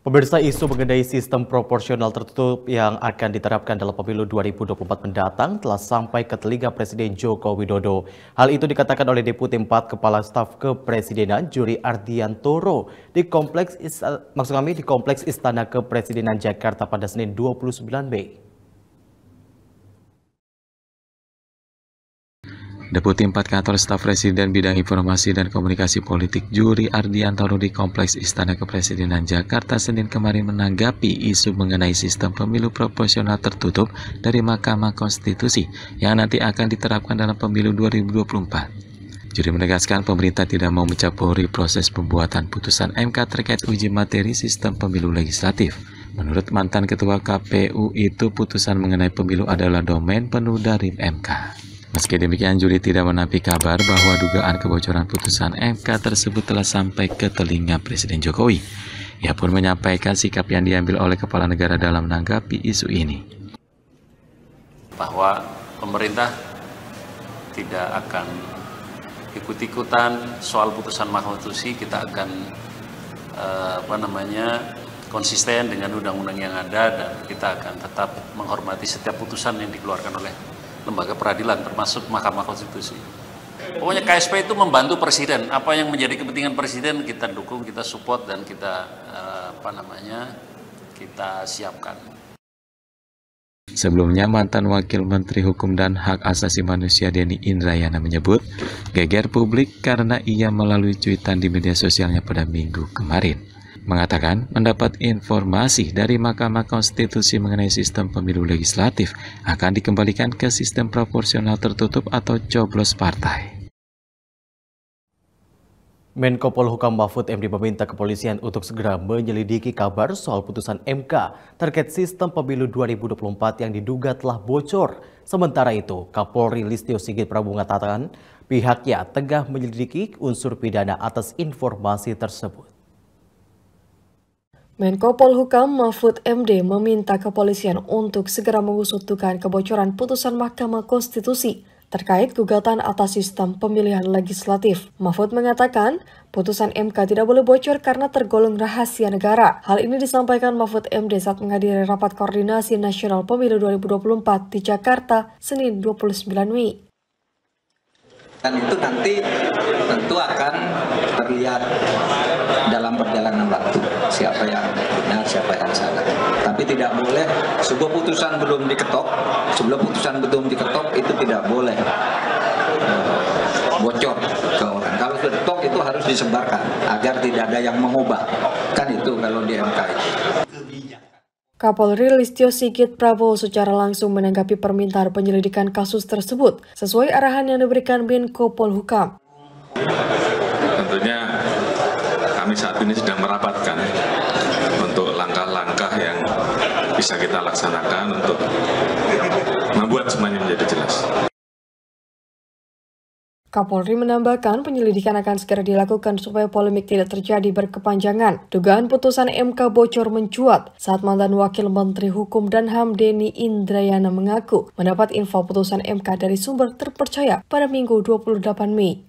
Pemirsa, isu mengenai sistem proporsional tertutup yang akan diterapkan dalam pemilu 2024 mendatang telah sampai ke telinga Presiden Joko Widodo. Hal itu dikatakan oleh Deputi 4 Kepala Staf Kepresidenan Juri Ardiantoro di Kompleks Istana Kepresidenan Jakarta pada Senin 29 Mei. Deputi 4 Kantor Staf Presiden Bidang Informasi dan Komunikasi Politik Juri Ardiantoro di Kompleks Istana Kepresidenan Jakarta Senin kemarin menanggapi isu mengenai sistem pemilu proporsional tertutup dari Mahkamah Konstitusi yang nanti akan diterapkan dalam pemilu 2024. Juri menegaskan pemerintah tidak mau mencampuri proses pembuatan putusan MK terkait uji materi sistem pemilu legislatif. Menurut mantan Ketua KPU itu, putusan mengenai pemilu adalah domain penuh dari MK. Meski demikian, Juri tidak menampik kabar bahwa dugaan kebocoran putusan MK tersebut telah sampai ke telinga Presiden Jokowi. Ia pun menyampaikan sikap yang diambil oleh Kepala Negara dalam menanggapi isu ini. Bahwa pemerintah tidak akan ikut-ikutan soal putusan Mahkamah Konstitusi, kita akan konsisten dengan undang-undang yang ada dan kita akan tetap menghormati setiap putusan yang dikeluarkan oleh lembaga peradilan termasuk Mahkamah Konstitusi. Pokoknya KSP itu membantu presiden. Apa yang menjadi kepentingan presiden kita dukung, kita support dan kita kita siapkan. Sebelumnya, mantan Wakil Menteri Hukum dan Hak Asasi Manusia Denny Indrayana menyebut geger publik karena ia melalui cuitan di media sosialnya pada Minggu kemarin. Mengatakan mendapat informasi dari Mahkamah Konstitusi mengenai sistem pemilu legislatif akan dikembalikan ke sistem proporsional tertutup atau coblos partai. Menko Polhukam Mahfud MD meminta kepolisian untuk segera menyelidiki kabar soal putusan MK terkait sistem pemilu 2024 yang diduga telah bocor. Sementara itu, Kapolri Listio Sigit Prabowo mengatakan pihaknya tengah menyelidiki unsur pidana atas informasi tersebut. Menko Polhukam Mahfud MD meminta kepolisian untuk segera mengusut dugaan kebocoran putusan Mahkamah Konstitusi terkait gugatan atas sistem pemilihan legislatif. Mahfud mengatakan, putusan MK tidak boleh bocor karena tergolong rahasia negara. Hal ini disampaikan Mahfud MD saat menghadiri Rapat Koordinasi Nasional Pemilu 2024 di Jakarta, Senin 29 Mei. Dan itu nanti tentu akan terlihat dalam perjalanan waktu siapa yang benar, siapa yang salah. Tapi tidak boleh sebuah putusan belum diketok, itu tidak boleh bocor ke orang. Kalau sudah diketok itu harus disebarkan agar tidak ada yang mengubah. Kan itu kalau di MK itu. Kapolri Listio Sigit Prabowo secara langsung menanggapi permintaan penyelidikan kasus tersebut sesuai arahan yang diberikan Menko Polhukam. Tentunya kami saat ini sedang merapatkan untuk langkah-langkah yang bisa kita laksanakan untuk membuat semuanya menjadi jelas. Kapolri menambahkan penyelidikan akan segera dilakukan supaya polemik tidak terjadi berkepanjangan. Dugaan putusan MK bocor mencuat saat mantan Wakil Menteri Hukum dan HAM Denny Indrayana mengaku mendapat info putusan MK dari sumber terpercaya pada Minggu 28 Mei.